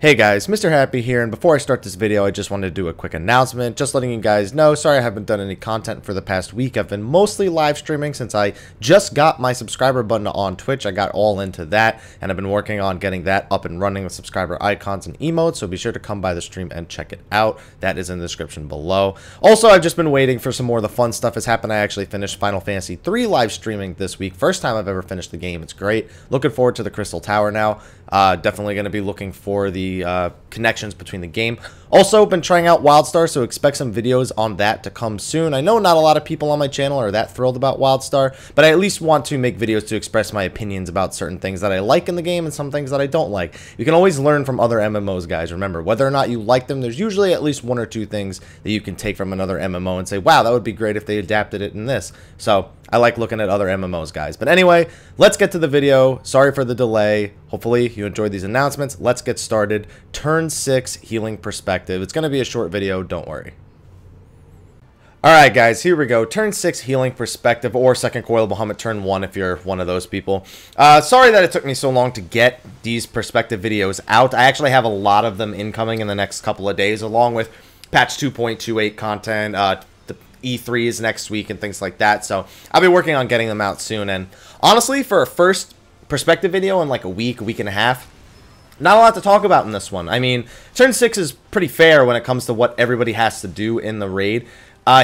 Hey guys, Mr. Happy here, and before I start this video, I just wanted to do a quick announcement, just letting you guys know, sorry I haven't done any content for the past week. I've been mostly live streaming since I just got my subscriber button on Twitch. I got all into that, and I've been working on getting that up and running with subscriber icons and emotes, so be sure to come by the stream and check it out. That is in the description below. Also, I've just been waiting for some more of the fun stuff has happened. I actually finished Final Fantasy III live streaming this week. First time I've ever finished the game. It's great. Looking forward to the Crystal Tower now. Definitely going to be looking for the connections between the game. Also, been trying out WildStar, so expect some videos on that to come soon. I know not a lot of people on my channel are that thrilled about WildStar, but I at least want to make videos to express my opinions about certain things that I like in the game and some things that I don't like. You can always learn from other MMOs, guys. Remember, whether or not you like them, there's usually at least one or two things that you can take from another MMO and say, wow, that would be great if they adapted it in this. So I like looking at other MMOs, guys. But anyway, let's get to the video. Sorry for the delay. Hopefully you enjoyed these announcements. Let's get started. Turn 6 healing perspective. It's going to be a short video, don't worry. Alright guys, here we go. Turn 6 healing perspective, or second coil Bahamut turn 1 if you're one of those people. Sorry that it took me so long to get these perspective videos out. I actually have a lot of them incoming in the next couple of days, along with patch 2.28 content, the E3 is next week and things like that. So I'll be working on getting them out soon. And honestly, for a first perspective video in like a week and a half, not a lot to talk about in this one. I mean, turn 6 is pretty fair when it comes to what everybody has to do in the raid.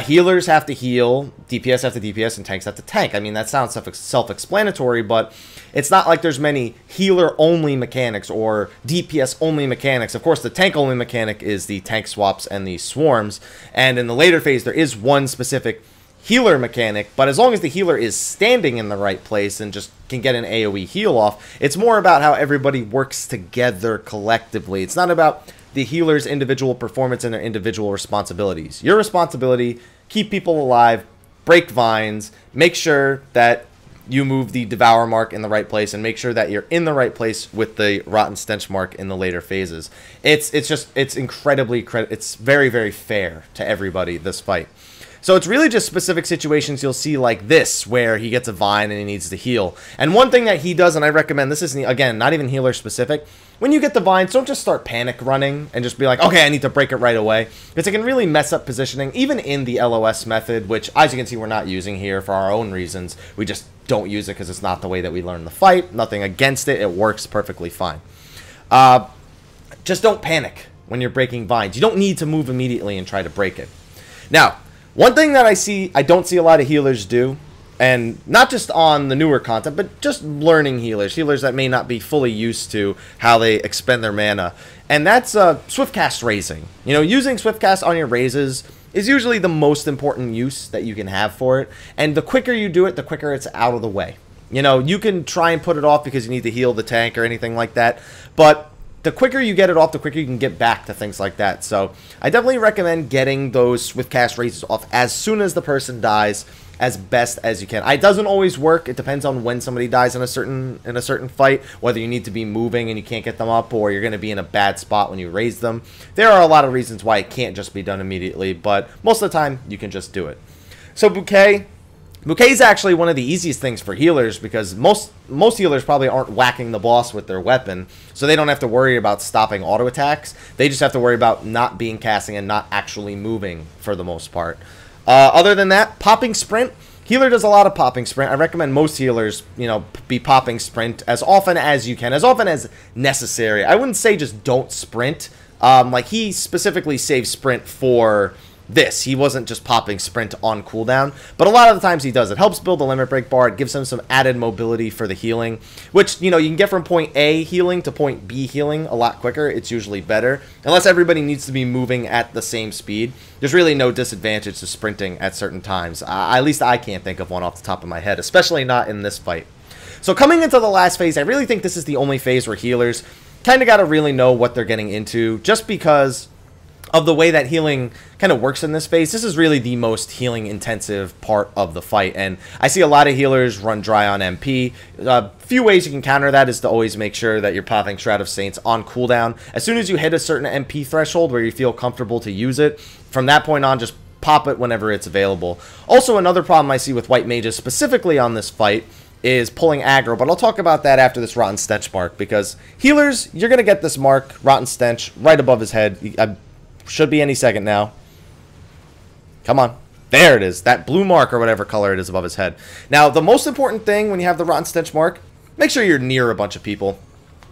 Healers have to heal, DPS have to DPS, and tanks have to tank. I mean, that sounds self-explanatory, but it's not like there's many healer-only mechanics or DPS-only mechanics. Of course, the tank-only mechanic is the tank swaps and the swarms, and in the later phase, there is one specific healer mechanic, but as long as the healer is standing in the right place and just can get an AoE heal off, it's more about how everybody works together collectively. It's not about the healer's individual performance and their individual responsibilities. Your responsibility, keep people alive, break vines, make sure that you move the Devour mark in the right place, and make sure that you're in the right place with the Rotten Stench mark in the later phases. It's very, very fair to everybody, this fight. So it's really just specific situations you'll see like this, where he gets a vine and he needs to heal. And one thing that he does, and I recommend, this isn't, again, not even healer specific, when you get the vines, don't just start panic running and just be like, okay, I need to break it right away. Because it can really mess up positioning, even in the LOS method, which, as you can see, we're not using here for our own reasons. We just don't use it because it's not the way that we learn the fight. Nothing against it. It works perfectly fine. Just don't panic when you're breaking vines. You don't need to move immediately and try to break it. Now, one thing that I don't see a lot of healers do, and not just on the newer content, but just learning healers that may not be fully used to how they expend their mana, and that's swift cast raising. You know, using swift cast on your raises is usually the most important use that you can have for it, and the quicker you do it, the quicker it's out of the way. You know, you can try and put it off because you need to heal the tank or anything like that, but the quicker you get it off, the quicker you can get back to things like that. So I definitely recommend getting those swift cast raises off as soon as the person dies, as best as you can. It doesn't always work. It depends on when somebody dies in a certain fight, whether you need to be moving and you can't get them up, or you're going to be in a bad spot when you raise them. There are a lot of reasons why it can't just be done immediately, but most of the time you can just do it. So Bouquet is actually one of the easiest things for healers, because most healers probably aren't whacking the boss with their weapon, so they don't have to worry about stopping auto attacks. They just have to worry about not being casting and not actually moving for the most part. Other than that, popping sprint. Healer does a lot of popping sprint. I recommend most healers, you know, be popping sprint as often as you can, as often as necessary. I wouldn't say just don't sprint. Like, he specifically saves sprint for this. He wasn't just popping sprint on cooldown, but a lot of the times he does. It helps build the limit break bar. It gives him some added mobility for the healing, which, you know, you can get from point A healing to point B healing a lot quicker. It's usually better, unless everybody needs to be moving at the same speed. There's really no disadvantage to sprinting at certain times. At least I can't think of one off the top of my head, especially not in this fight. So coming into the last phase, I really think this is the only phase where healers kind of got to really know what they're getting into, just because of the way that healing kind of works in this phase. This is really the most healing intensive part of the fight, and I see a lot of healers run dry on MP. A few ways you can counter that is to always make sure that you're popping Shroud of Saints on cooldown. As soon as you hit a certain MP threshold where you feel comfortable to use it, from that point on, just pop it whenever it's available. Also, another problem I see with white mages, specifically on this fight, is pulling aggro, but I'll talk about that after this Rotten Stench mark, because healers, you're going to get this mark, Rotten Stench, right above his head. Should be any second now. Come on. There it is. That blue mark or whatever color it is above his head. Now, the most important thing when you have the Rotten Stench mark, make sure you're near a bunch of people.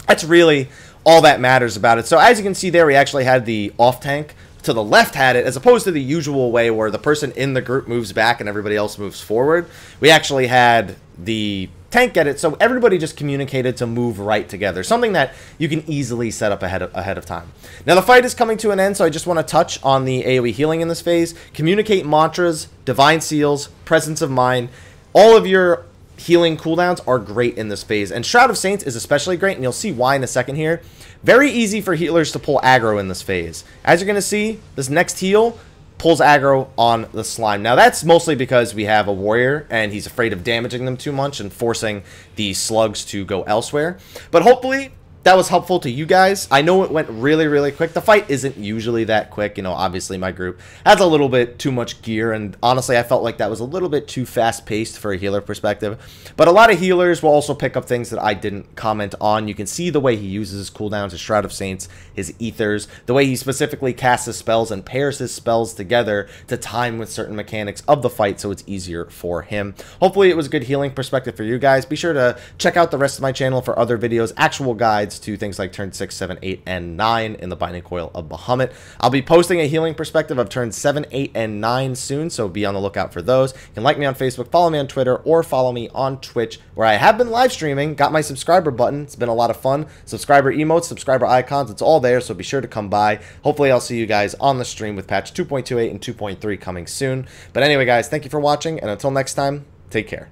That's really all that matters about it. So as you can see there, we actually had the off tank. To the left had it, as opposed to the usual way where the person in the group moves back and everybody else moves forward. We actually had the tank get it, so everybody just communicated to move right together. Something that you can easily set up ahead of time. Now the fight is coming to an end, so I just want to touch on the AoE healing in this phase. Communicate mantras, divine seals, presence of mind. All of your healing cooldowns are great in this phase, and Shroud of Saints is especially great, and you'll see why in a second here. Very easy for healers to pull aggro in this phase. As you're going to see, this next heal pulls aggro on the slime. Now that's mostly because we have a warrior and he's afraid of damaging them too much and forcing the slugs to go elsewhere. But hopefully that was helpful to you guys. I know it went really, really quick. The fight isn't usually that quick. You know, obviously my group has a little bit too much gear, and honestly, I felt like that was a little bit too fast-paced for a healer perspective. But a lot of healers will also pick up things that I didn't comment on. You can see the way he uses his cooldowns, his Shroud of Saints, his Ethers, the way he specifically casts his spells and pairs his spells together to time with certain mechanics of the fight so it's easier for him. Hopefully it was a good healing perspective for you guys. Be sure to check out the rest of my channel for other videos, actual guides to things like turn 6, 7, 8, and 9 in the Binding Coil of Bahamut. I'll be posting a healing perspective of turns 7, 8, and 9 soon, so be on the lookout for those. You can like me on Facebook, follow me on Twitter, or follow me on Twitch, where I have been live streaming. Got my subscriber button. It's been a lot of fun. Subscriber emotes, subscriber icons, it's all there, so be sure to come by. Hopefully I'll see you guys on the stream with patch 2.28 and 2.3 coming soon. But anyway, guys, thank you for watching, and until next time, take care.